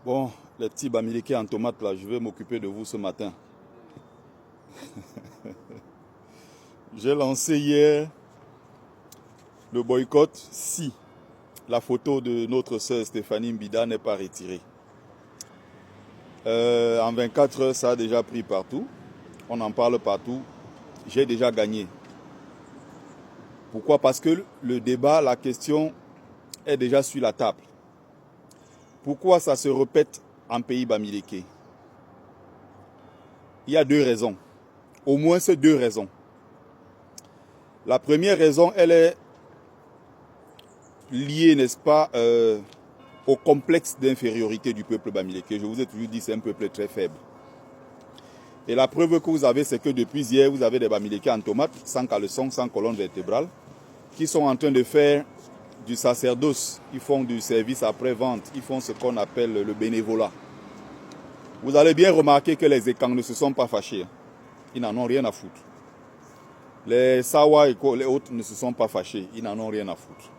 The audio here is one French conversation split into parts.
Bon, les petits bamileke en tomates là, je vais m'occuper de vous ce matin. J'ai lancé hier le boycott si la photo de notre sœur Stéphanie Mbida n'est pas retirée. En 24 heures, ça a déjà pris partout. On en parle partout. J'ai déjà gagné. Pourquoi? Parce que le débat, la question est déjà sur la table. Pourquoi ça se répète en pays bamileke? Il y a deux raisons. Au moins ces deux raisons. La première raison, elle est liée, n'est-ce pas, au complexe d'infériorité du peuple bamileke. Je vous ai toujours dit, c'est un peuple très faible. Et la preuve que vous avez, c'est que depuis hier, vous avez des bamileke en tomates, sans caleçon, sans colonne vertébrale, qui sont en train de faire du sacerdoce. Ils font du service après-vente. Ils font ce qu'on appelle le bénévolat. Vous allez bien remarquer que les Ekang ne se sont pas fâchés. Ils n'en ont rien à foutre. Les Sawa et les autres ne se sont pas fâchés. Ils n'en ont rien à foutre.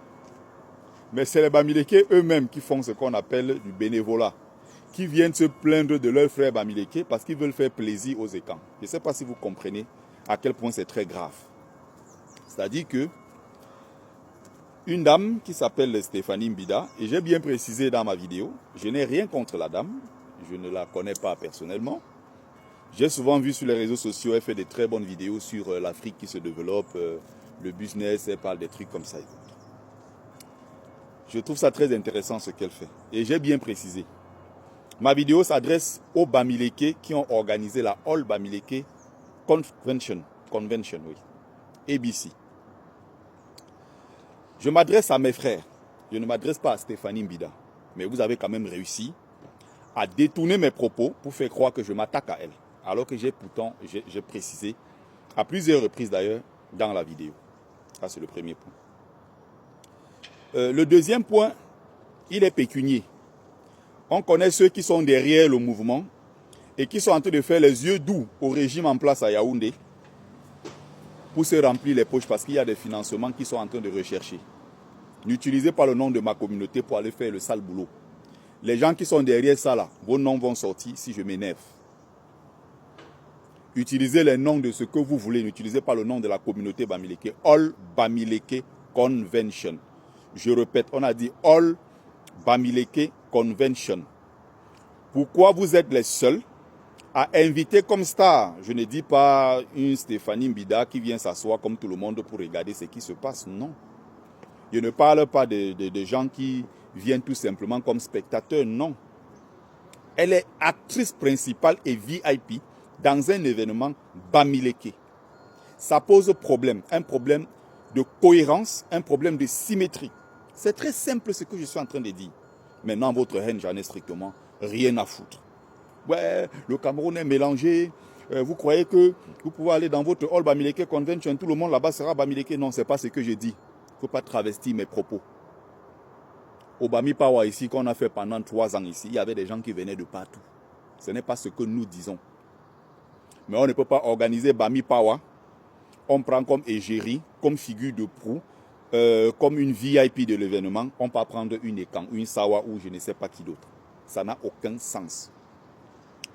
Mais c'est les bamileke eux-mêmes qui font ce qu'on appelle du bénévolat, qui viennent se plaindre de leurs frères bamileke parce qu'ils veulent faire plaisir aux Ekang. Je ne sais pas si vous comprenez à quel point c'est très grave. C'est-à-dire que une dame qui s'appelle Stéphanie Mbida, et j'ai bien précisé dans ma vidéo, je n'ai rien contre la dame, je ne la connais pas personnellement. J'ai souvent vu sur les réseaux sociaux, elle fait des très bonnes vidéos sur l'Afrique qui se développe, le business, elle parle des trucs comme ça. Je trouve ça très intéressant ce qu'elle fait. Et j'ai bien précisé. Ma vidéo s'adresse aux bamileke qui ont organisé la All Bamileke Convention, oui, ABC. Je m'adresse à mes frères. Je ne m'adresse pas à Stéphanie Mbida. Mais vous avez quand même réussi à détourner mes propos pour faire croire que je m'attaque à elle. Alors que j'ai précisé, à plusieurs reprises d'ailleurs, dans la vidéo. Ça, c'est le premier point. Le deuxième point, il est pécunier. On connaît ceux qui sont derrière le mouvement et qui sont en train de faire les yeux doux au régime en place à Yaoundé pour se remplir les poches parce qu'il y a des financements qui sont en train de rechercher. N'utilisez pas le nom de ma communauté pour aller faire le sale boulot. Les gens qui sont derrière ça là, vos noms vont sortir si je m'énerve. Utilisez les noms de ce que vous voulez, n'utilisez pas le nom de la communauté bamileke. All Bamileke Convention. Je répète, on a dit All Bamileke Convention. Pourquoi vous êtes les seuls à inviter comme star? Je ne dis pas une Stéphanie Mbida qui vient s'asseoir comme tout le monde pour regarder ce qui se passe, non. Je ne parle pas de gens qui viennent tout simplement comme spectateurs, non. Elle est actrice principale et VIP dans un événement bamileke. Ça pose problème, un problème de cohérence, un problème de symétrie. C'est très simple ce que je suis en train de dire. Maintenant, votre haine, j'en ai strictement rien à foutre. Ouais, le Cameroun est mélangé. Vous croyez que vous pouvez aller dans votre All Bamileke Convention, tout le monde là-bas sera bamileke? Non, ce n'est pas ce que je dis. Il ne faut pas travestir mes propos. Au Bami Pawa ici, qu'on a fait pendant 3 ans ici, il y avait des gens qui venaient de partout. Ce n'est pas ce que nous disons. Mais on ne peut pas organiser Bami Pawa. On prend comme égérie, comme figure de proue, comme une VIP de l'événement. On peut prendre une Ekang, une Sawa ou je ne sais pas qui d'autre. Ça n'a aucun sens.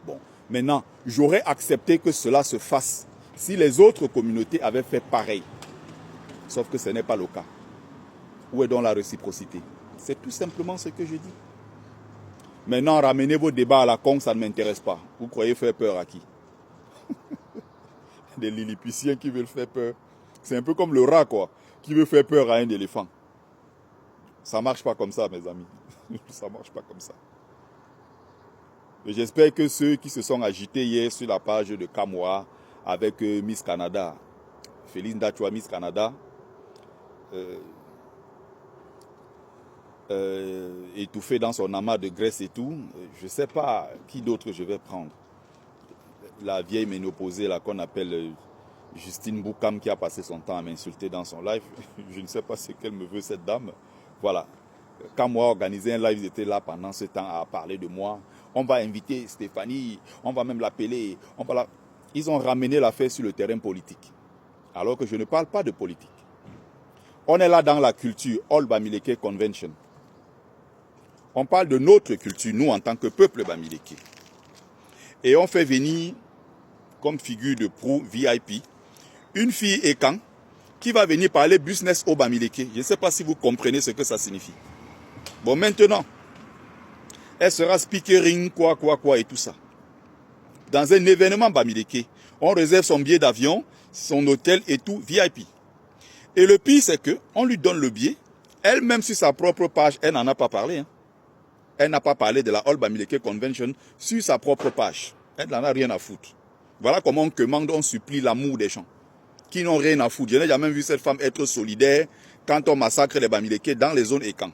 Bon, maintenant, j'aurais accepté que cela se fasse si les autres communautés avaient fait pareil. Sauf que ce n'est pas le cas. Où est donc la réciprocité? C'est tout simplement ce que je dis. Maintenant, ramenez vos débats à la con, ça ne m'intéresse pas. Vous croyez faire peur à qui? Des lilliputiens qui veulent faire peur. C'est un peu comme le rat, quoi, qui veut faire peur à un éléphant. Ça ne marche pas comme ça, mes amis. Ça ne marche pas comme ça. J'espère que ceux qui se sont agités hier sur la page de Kamoa avec Miss Canada, Félix Ndachwa, Miss Canada, étouffé dans son amas de graisse et tout, je ne sais pas qui d'autre je vais prendre. La vieille ménopausée là qu'on appelle Justine Boukam qui a passé son temps à m'insulter dans son live. Je ne sais pas ce qu'elle me veut, cette dame. Voilà. Quand moi organisé un live, ils étaient là pendant ce temps à parler de moi. On va inviter Stéphanie, on va même l'appeler. Ils ont ramené l'affaire sur le terrain politique. Alors que je ne parle pas de politique. On est là dans la culture, All Bamileke Convention. On parle de notre culture, nous en tant que peuple bamileke. Et on fait venir, comme figure de proue VIP, une fille Ekan qui va venir parler business au bamileke. Je ne sais pas si vous comprenez ce que ça signifie. Bon, maintenant, elle sera speakering, quoi, et tout ça. Dans un événement bamileke, on réserve son billet d'avion, son hôtel et tout, VIP. Et le pire, c'est qu'on lui donne le billet. Elle-même, sur sa propre page, elle n'en a pas parlé. Elle n'a pas parlé de la All Bamileke Convention sur sa propre page. Elle n'en a rien à foutre. Voilà comment on commande, on supplie l'amour des gens qui n'ont rien à foutre. Je n'ai jamais vu cette femme être solidaire quand on massacre les Bamileke dans les zones écans.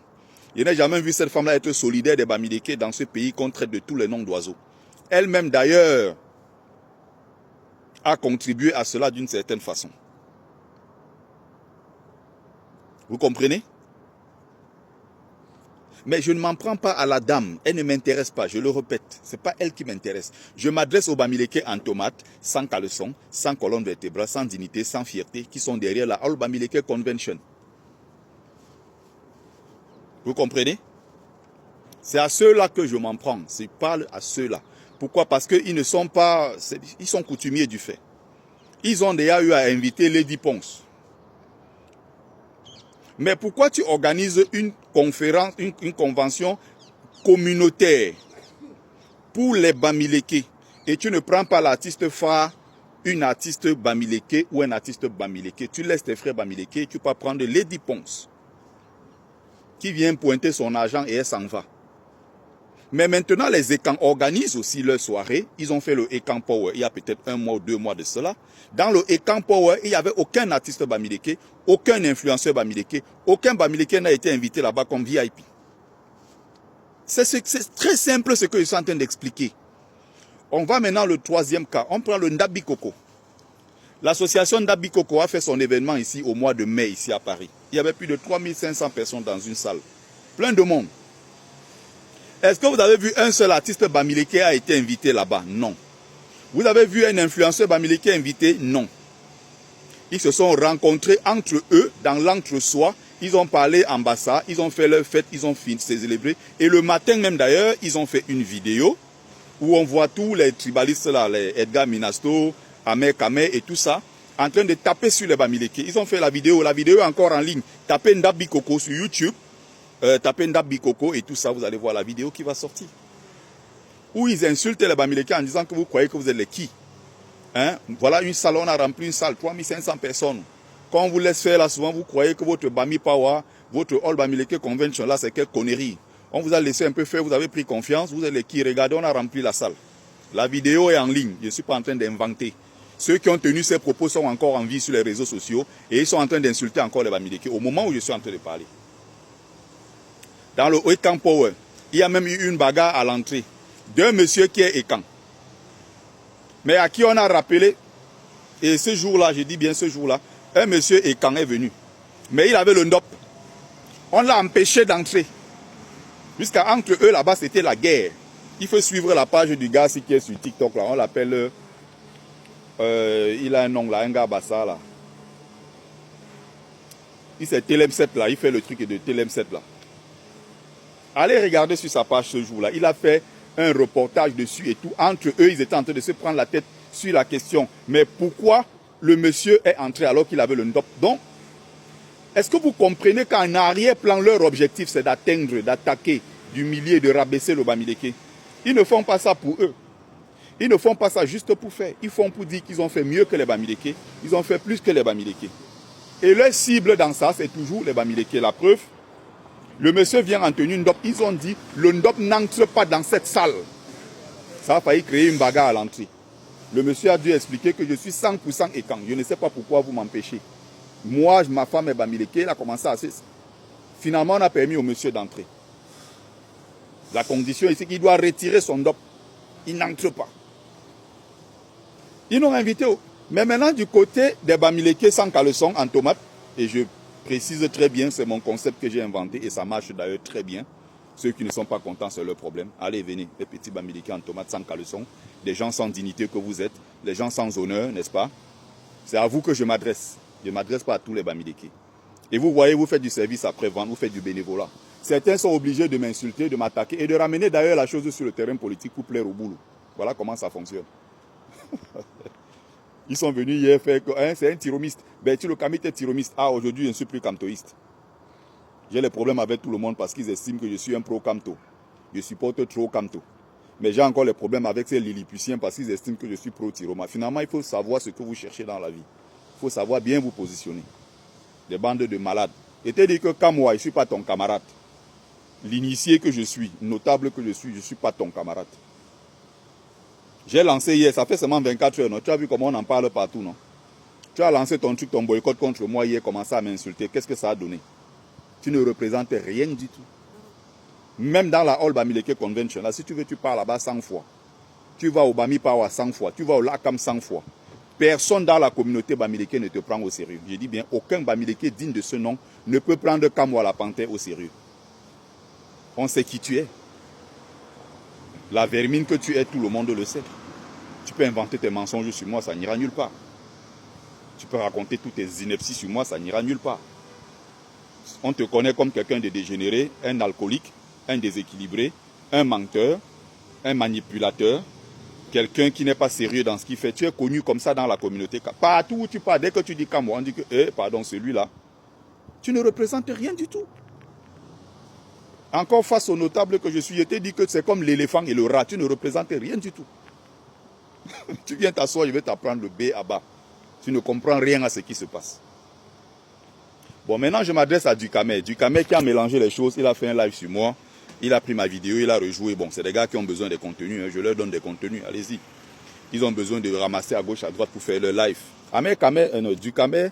Je n'ai jamais vu cette femme-là être solidaire des Bamileke dans ce pays qu'on traite de tous les noms d'oiseaux. Elle-même, d'ailleurs, a contribué à cela d'une certaine façon. Vous comprenez? Mais je ne m'en prends pas à la dame. Elle ne m'intéresse pas, je le répète. Ce n'est pas elle qui m'intéresse. Je m'adresse aux Bamileke en tomate, sans caleçon, sans colonne vertébrale, sans dignité, sans fierté, qui sont derrière la All Bamileke Convention. Vous comprenez? C'est à ceux-là que je m'en prends. Je parle à ceux-là. Pourquoi? Parce qu'ils ne sont pas... Ils sont coutumiers du fait. Ils ont déjà eu à inviter Lady Ponce. Mais pourquoi tu organises une conférence, une convention communautaire pour les Bamileke et tu ne prends pas l'artiste phare, une artiste Bamileke ou un artiste Bamileke? Tu laisses tes frères Bamileke et tu peux prendre Lady Ponce qui vient pointer son argent et elle s'en va. Mais maintenant, les Ekans organisent aussi leur soirée. Ils ont fait le Ekan Power il y a peut-être 1 mois ou 2 mois de cela. Dans le Ekan Power, il n'y avait aucun artiste Bamileke, aucun influenceur Bamileke, aucun Bamileke n'a été invité là-bas comme VIP. C'est très simple ce que je suis en train d'expliquer. On va maintenant au 3e cas. On prend le Ndabi Koko. L'association Ndabi Koko a fait son événement ici au mois de mai, ici à Paris. Il y avait plus de 3500 personnes dans une salle. Plein de monde. Est-ce que vous avez vu un seul artiste Bamileke a été invité là-bas? Non. Vous avez vu un influenceur Bamileke invité? Non. Ils se sont rencontrés entre eux, dans l'entre-soi. Ils ont parlé ambassade, ils ont fait leur fête, ils ont fini de se célébrer. Et le matin même d'ailleurs, ils ont fait une vidéo où on voit tous les tribalistes là, les Edgar Minasto, Amer Kamer et tout ça, en train de taper sur les Bamileke. Ils ont fait la vidéo est encore en ligne. Tapez Ndabi Koko sur YouTube. Tapez Ndabi Koko et tout ça, vous allez voir la vidéo qui va sortir. Où ils insultent les Bamileke en disant que vous croyez que vous êtes les qui. Hein? Voilà une salle, on a rempli une salle, 3500 personnes. Quand on vous laisse faire là, souvent vous croyez que votre Bami Power, votre All Bamileke Convention là, c'est quelle connerie. On vous a laissé un peu faire, vous avez pris confiance, vous êtes les qui. Regardez, on a rempli la salle. La vidéo est en ligne, je ne suis pas en train d'inventer. Ceux qui ont tenu ces propos sont encore en vie sur les réseaux sociaux et ils sont en train d'insulter encore les Bamileke au moment où je suis en train de parler. Dans le Ekan Power, il y a même eu une bagarre à l'entrée d'un monsieur qui est Ekan. Mais à qui on a rappelé, et ce jour-là, je dis bien ce jour-là, un monsieur Ekan est venu. Mais il avait le NDOP. On l'a empêché d'entrer. Jusqu'à entre eux, là-bas, c'était la guerre. Il faut suivre la page du gars qui est sur TikTok, là. On l'appelle, il a un nom là, un gars Bassa, là. Il c'est Telem7, là. Il fait le truc de Telem7, là. Allez regarder sur sa page ce jour-là. Il a fait un reportage dessus et tout. Entre eux, ils étaient en train de se prendre la tête sur la question. Mais pourquoi le monsieur est entré alors qu'il avait le NDOP? Donc, est-ce que vous comprenez qu'en arrière-plan, leur objectif, c'est d'atteindre, d'attaquer, d'humilier, de rabaisser le Bamileke? Ils ne font pas ça pour eux. Ils ne font pas ça juste pour faire. Ils font pour dire qu'ils ont fait mieux que les Bamileke. Ils ont fait plus que les Bamileke. Et leur cible dans ça, c'est toujours les Bamileke. La preuve, le monsieur vient en tenue NDOP. Ils ont dit, le NDOP n'entre pas dans cette salle. Ça a failli créer une bagarre à l'entrée. Le monsieur a dû expliquer que je suis 100% Ekan. Je ne sais pas pourquoi vous m'empêchez. Moi, ma femme est Bamileke. Il a commencé à... Finalement, on a permis au monsieur d'entrer. La condition ici, qu'il doit retirer son NDOP. Il n'entre pas. Ils l'ont invité. Mais maintenant, du côté des Bamileke sans caleçon en tomate, et je précise très bien, c'est mon concept que j'ai inventé et ça marche d'ailleurs très bien. Ceux qui ne sont pas contents, c'est leur problème. Allez, venez, les petits Bamileke en tomate sans caleçon, des gens sans dignité que vous êtes, les gens sans honneur, n'est-ce pas? C'est à vous que je m'adresse. Je ne m'adresse pas à tous les Bamileke. Et vous voyez, vous faites du service après-vente, vous faites du bénévolat. Certains sont obligés de m'insulter, de m'attaquer et de ramener d'ailleurs la chose sur le terrain politique pour plaire au boulot. Voilà comment ça fonctionne. Ils sont venus hier faire que c'est un tyromiste. Ben, tu le Kamit est tyromiste. Ah, aujourd'hui, je ne suis plus camtoïste. J'ai les problèmes avec tout le monde parce qu'ils estiment que je suis un pro-camto. Je supporte trop camto. Mais j'ai encore les problèmes avec ces lilliputiens parce qu'ils estiment que je suis pro-tyroma. Finalement, il faut savoir ce que vous cherchez dans la vie. Il faut savoir bien vous positionner. Des bandes de malades. Et te dire que comme moi, je ne suis pas ton camarade. L'initié que je suis, notable que je ne suis pas ton camarade. J'ai lancé hier, ça fait seulement 24 heures, non? Tu as vu comment on en parle partout, non? Tu as lancé ton truc, ton boycott contre moi hier, commencé à m'insulter. Qu'est-ce que ça a donné? Tu ne représentes rien du tout. Même dans la All Bamileke Convention, là, si tu veux, tu pars là-bas 100 fois. Tu vas au Bami Pawa 100 fois. Tu vas au Lakam 100 fois. Personne dans la communauté Bamileke ne te prend au sérieux. Je dis bien, aucun Bamileke digne de ce nom ne peut prendre Kamwa la panthère au sérieux. On sait qui tu es. La vermine que tu es, tout le monde le sait. Tu peux inventer tes mensonges sur moi, ça n'ira nulle part. Tu peux raconter toutes tes inepties sur moi, ça n'ira nulle part. On te connaît comme quelqu'un de dégénéré, un alcoolique, un déséquilibré, un menteur, un manipulateur, quelqu'un qui n'est pas sérieux dans ce qu'il fait. Tu es connu comme ça dans la communauté. Partout où tu pars, dès que tu dis Kamwa, on dit que, pardon, celui-là, tu ne représentes rien du tout. Encore face au notable que je suis, je t'ai dit que c'est comme l'éléphant et le rat, tu ne représentes rien du tout. Tu viens t'asseoir, je vais t'apprendre le B à bas. Tu ne comprends rien à ce qui se passe. Bon, maintenant je m'adresse à Dukamé. Dukamé qui a mélangé les choses, il a fait un live sur moi. Il a pris ma vidéo, il a rejoué. Bon, c'est des gars qui ont besoin de contenus, hein. Je leur donne des contenus, allez-y. Ils ont besoin de ramasser à gauche, à droite pour faire leur live. Dukamé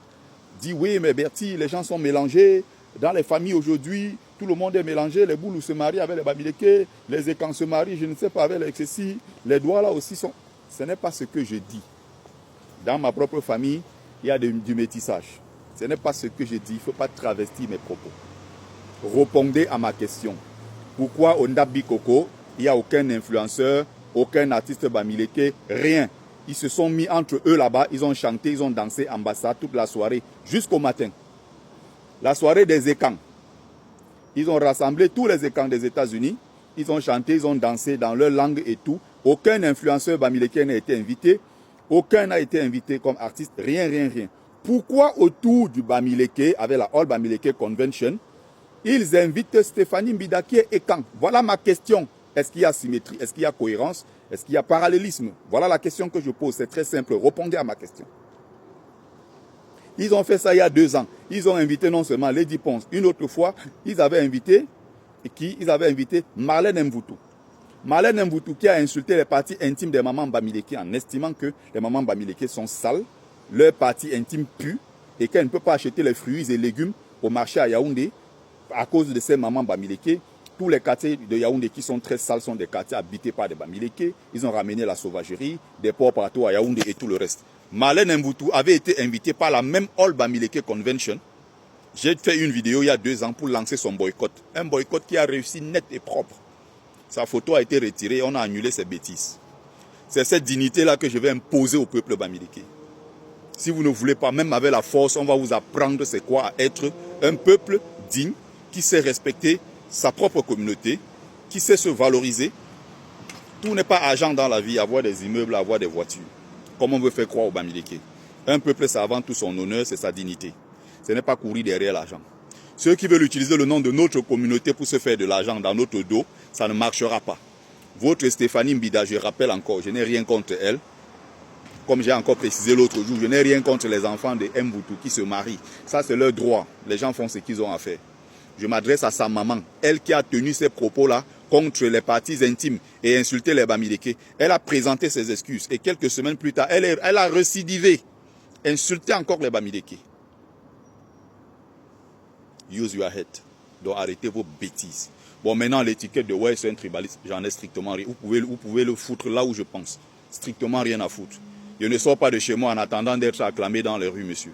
dit oui, mais Bertie, les gens sont mélangés. Dans les familles aujourd'hui, tout le monde est mélangé. Les Boulous se marient avec les Bamileke, les Ekans se marient, je ne sais pas, avec les Excessi. Les doigts là aussi sont... Ce n'est pas ce que je dis. Dans ma propre famille, il y a du métissage. Ce n'est pas ce que je dis. Il ne faut pas travestir mes propos. Répondez à ma question. Pourquoi au Ndabi Koko, il n'y a aucun influenceur, aucun artiste Bamileke, rien. Ils se sont mis entre eux là-bas, ils ont chanté, ils ont dansé ambassade toute la soirée, jusqu'au matin. La soirée des Ekans. Ils ont rassemblé tous les Ekans des États-Unis. Ils ont chanté, ils ont dansé dans leur langue et tout. Aucun influenceur Bamileke n'a été invité. Aucun n'a été invité comme artiste. Rien, rien, rien. Pourquoi autour du Bamileke, avec la All Bamileke Convention, ils invitent Stéphanie Mbidaki et Ekan? Voilà ma question. Est-ce qu'il y a symétrie? Est-ce qu'il y a cohérence? Est-ce qu'il y a parallélisme? Voilà la question que je pose. C'est très simple. Répondez à ma question. Ils ont fait ça il y a 2 ans. Ils ont invité non seulement Lady Ponce. Une autre fois, ils avaient invité Marlène Mvoutou. Marlène Mvoutou qui a insulté les parties intimes des mamans Bamileke en estimant que les mamans Bamileke sont sales, leurs parties intimes puent et qu'elles ne peuvent pas acheter les fruits et légumes au marché à Yaoundé à cause de ces mamans Bamileke. Tous les quartiers de Yaoundé qui sont très sales sont des quartiers habités par des Bamileke. Ils ont ramené la sauvagerie, des porcs partout à Yaoundé et tout le reste. Marlène Mvoutou avait été invitée par la même All Bamileke Convention. J'ai fait une vidéo il y a 2 ans pour lancer son boycott. Un boycott qui a réussi net et propre. Sa photo a été retirée et on a annulé ses bêtises. C'est cette dignité-là que je vais imposer au peuple Bamileke. Si vous ne voulez pas, même avec la force, on va vous apprendre c'est quoi à être un peuple digne, qui sait respecter sa propre communauté, qui sait se valoriser. Tout n'est pas argent dans la vie, avoir des immeubles, avoir des voitures. Comme on veut faire croire au Bamileke. Un peuple, c'est avant tout son honneur, c'est sa dignité. Ce n'est pas courir derrière l'argent. Ceux qui veulent utiliser le nom de notre communauté pour se faire de l'argent dans notre dos, ça ne marchera pas. Votre Stéphanie Mbida, je rappelle encore, je n'ai rien contre elle. Comme j'ai encore précisé l'autre jour, je n'ai rien contre les enfants de Mboutou qui se marient. Ça, c'est leur droit. Les gens font ce qu'ils ont à faire. Je m'adresse à sa maman, elle qui a tenu ces propos-là contre les parties intimes et insulté les Bamileke. Elle a présenté ses excuses et quelques semaines plus tard, elle a récidivé, insulté encore les Bamileke. Use your head. Donc arrêtez vos bêtises. Bon, maintenant, l'étiquette de ouais, c'est un tribaliste, j'en ai strictement rien. Vous pouvez le foutre là où je pense. Strictement rien à foutre. Je ne sors pas de chez moi en attendant d'être acclamé dans les rues, monsieur.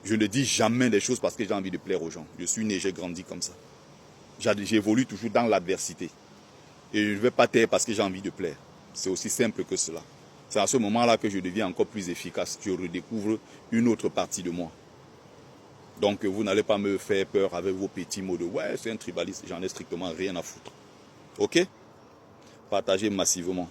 Je ne dis jamais des choses parce que j'ai envie de plaire aux gens. Je suis né, j'ai grandi comme ça. J'évolue toujours dans l'adversité. Et je ne vais pas taire parce que j'ai envie de plaire. C'est aussi simple que cela. C'est à ce moment-là que je deviens encore plus efficace. Je redécouvre une autre partie de moi. Donc vous n'allez pas me faire peur avec vos petits mots de ouais, c'est un tribaliste, j'en ai strictement rien à foutre. Ok? Partagez massivement.